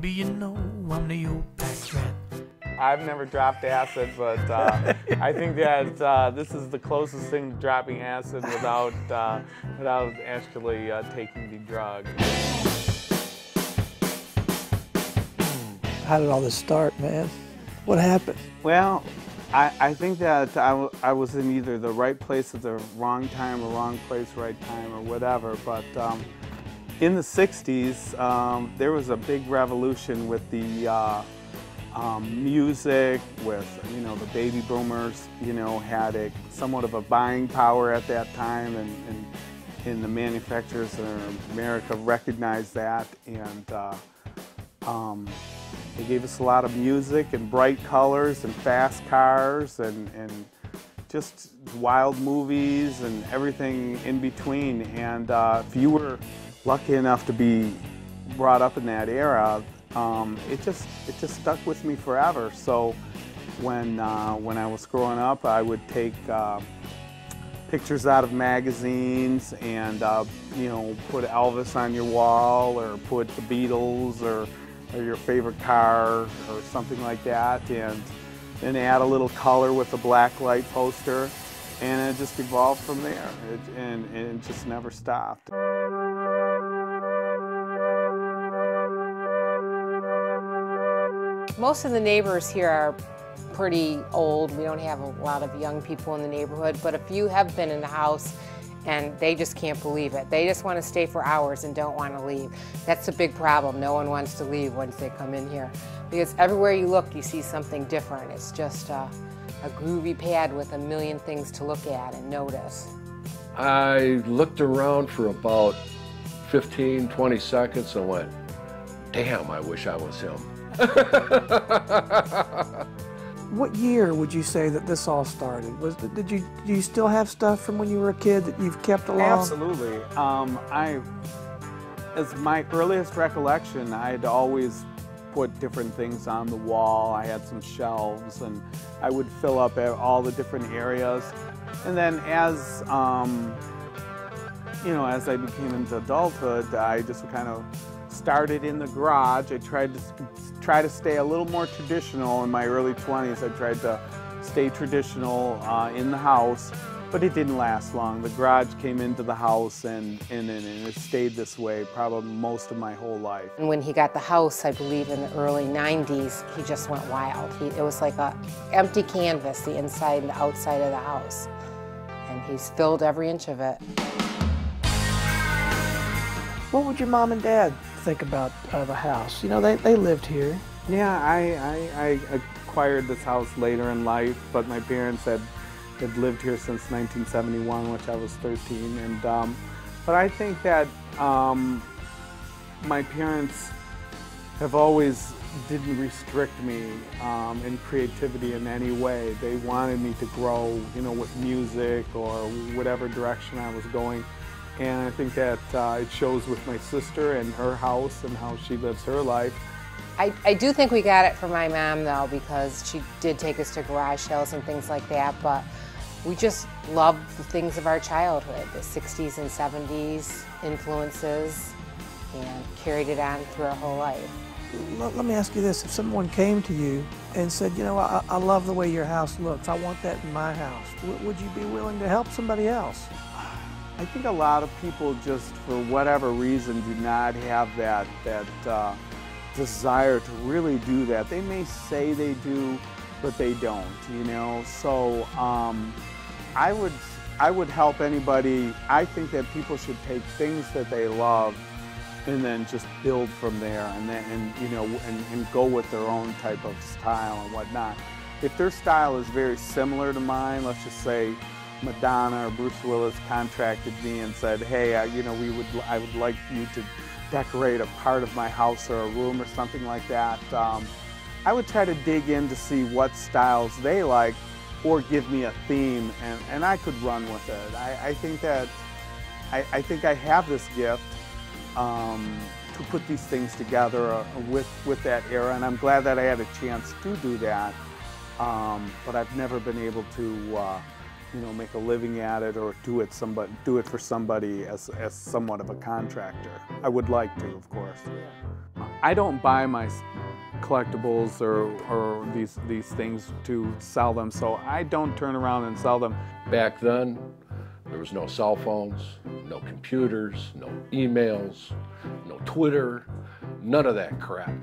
Baby, you know I'm the old pack rat. I've never dropped acid, but I think that this is the closest thing to dropping acid without actually taking the drug. How did all this start, man? What happened? Well, I think that I was in either the right place at the wrong time or wrong place, right time, or whatever. But in the 60s, there was a big revolution with the music, with, you know, the baby boomers, you know, had somewhat of a buying power at that time, and the manufacturers in America recognized that, and they gave us a lot of music and bright colors and fast cars and just wild movies and everything in between. And if you were lucky enough to be brought up in that era, it just stuck with me forever. So when I was growing up, I would take pictures out of magazines and you know, put Elvis on your wall, or put the Beatles, or your favorite car or something like that, and then add a little color with a black light poster, and it just evolved from there, and it just never stopped. Most of the neighbors here are pretty old. We don't have a lot of young people in the neighborhood, but a few have been in the house and they just can't believe it. They just want to stay for hours and don't want to leave. That's a big problem. No one wants to leave once they come in here, because everywhere you look, you see something different. It's just a groovy pad with a million things to look at and notice. I looked around for about 15, 20 seconds and went, damn, I wish I was him. What year would you say that this all started? Do you still have stuff from when you were a kid that you've kept along? Absolutely. As my earliest recollection, I had always put different things on the wall. I had some shelves, and I would fill up all the different areas. And then as you know, as I became into adulthood, I just kind of started in the garage. I tried to stay a little more traditional. In my early 20s, I tried to stay traditional in the house, but it didn't last long. The garage came into the house, and it stayed this way probably most of my whole life. And when he got the house, I believe in the early 90s, he just went wild. It was like an empty canvas, the inside and the outside of the house. And he's filled every inch of it. What would your mom and dad think about the house? You know, they lived here. Yeah, I acquired this house later in life, but my parents had lived here since 1971, which I was 13. And but I think that my parents have always didn't restrict me in creativity in any way. They wanted me to grow, you know, with music or whatever direction I was going. And I think that it shows with my sister and her house and how she lives her life. I do think we got it from my mom, though, because she did take us to garage sales and things like that, but we just love the things of our childhood, the 60s and 70s influences, and carried it on through our whole life. Let me ask you this. If someone came to you and said, you know, I love the way your house looks, I want that in my house, would you be willing to help somebody else? I think a lot of people just, for whatever reason, do not have that desire to really do that. They may say they do, but they don't, you know. So I would help anybody. I think that people should take things that they love and then just build from there, and you know, and go with their own type of style and whatnot. If their style is very similar to mine, let's just say Madonna or Bruce Willis contracted me and said, hey, you know, I would like you to decorate a part of my house or a room or something like that. I would try to dig in to see what styles they like, or give me a theme, and I could run with it. I think that I think I have this gift to put these things together with that era, and I'm glad that I had a chance to do that. But I've never been able to you know, make a living at it, or do it for somebody as somewhat of a contractor. I would like to, of course. Yeah. I don't buy my collectibles or these things to sell them, so I don't turn around and sell them. Back then, there was no cell phones, no computers, no emails, no Twitter, none of that crap.